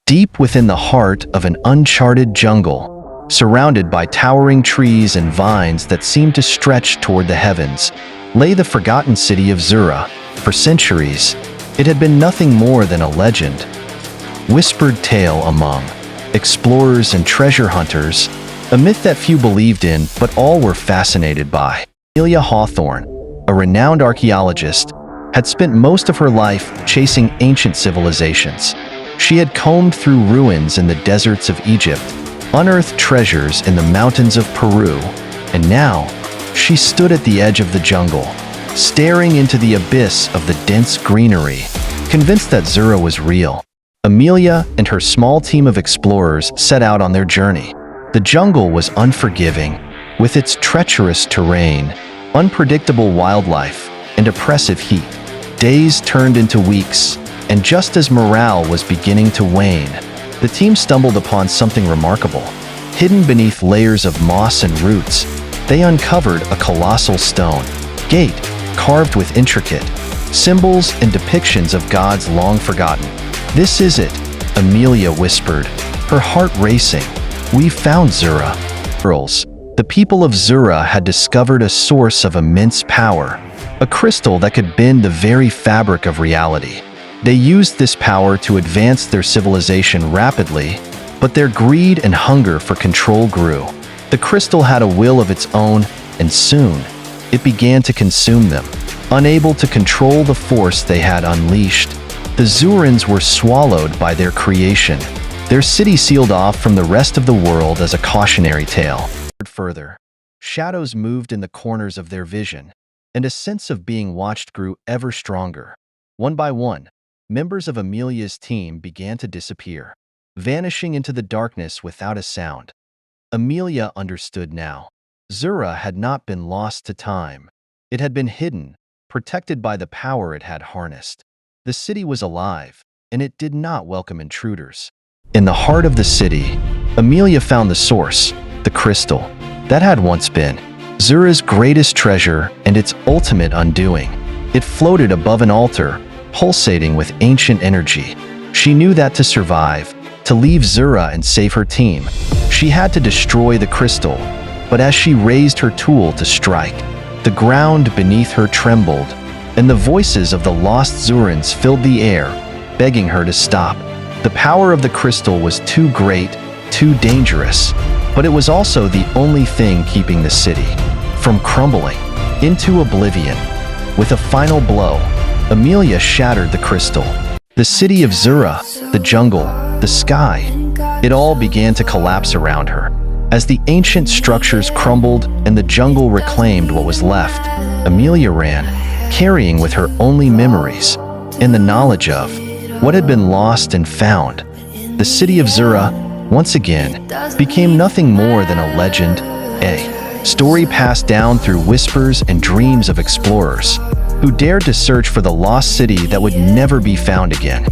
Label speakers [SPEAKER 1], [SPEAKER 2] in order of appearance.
[SPEAKER 1] Deep within the heart of an uncharted jungle, surrounded by towering trees and vines that seemed to stretch toward the heavens, lay the forgotten city of Zura. For centuries, it had been nothing more than a legend, whispered tale among explorers and treasure hunters, a myth that few believed in but all were fascinated by. Amelia Hawthorne, a renowned archaeologist, had spent most of her life chasing ancient civilizations. She had combed through ruins in the deserts of Egypt, unearthed treasures in the mountains of Peru, and now she stood at the edge of the jungle, staring into the abyss of the dense greenery, convinced that Zura was real. Amelia and her small team of explorers set out on their journey. The jungle was unforgiving, with its treacherous terrain, unpredictable wildlife, and oppressive heat. Days turned into weeks, and just as morale was beginning to wane, the team stumbled upon something remarkable. Hidden beneath layers of moss and roots, they uncovered a colossal stone gate carved with intricate symbols and depictions of gods long forgotten. "This is it," Amelia whispered, her heart racing. "We found Zura." Girls, the people of Zura had discovered a source of immense power, a crystal that could bend the very fabric of reality. They used this power to advance their civilization rapidly, but their greed and hunger for control grew. The crystal had a will of its own, and soon, it began to consume them. Unable to control the force they had unleashed, the Zurans were swallowed by their creation, their city sealed off from the rest of the world as a cautionary tale. Further, shadows moved in the corners of their vision, and a sense of being watched grew ever stronger. One by one, members of Amelia's team began to disappear, vanishing into the darkness without a sound. Amelia understood now. Zura had not been lost to time. It had been hidden, protected by the power it had harnessed. The city was alive, and it did not welcome intruders. In the heart of the city, Amelia found the source, the crystal, that had once been Zura's greatest treasure and its ultimate undoing. It floated above an altar, pulsating with ancient energy. She knew that to survive, to leave Zura and save her team, she had to destroy the crystal. But as she raised her tool to strike, the ground beneath her trembled, and the voices of the lost Zurans filled the air, begging her to stop. The power of the crystal was too great, too dangerous, but it was also the only thing keeping the city from crumbling into oblivion. With a final blow, Amelia shattered the crystal. The city of Zura, the jungle, the sky, it all began to collapse around her. As the ancient structures crumbled and the jungle reclaimed what was left, Amelia ran, carrying with her only memories and the knowledge of what had been lost and found. The city of Zura, once again, became nothing more than a legend, a story passed down through whispers and dreams of explorers who dared to search for the lost city that would never be found again.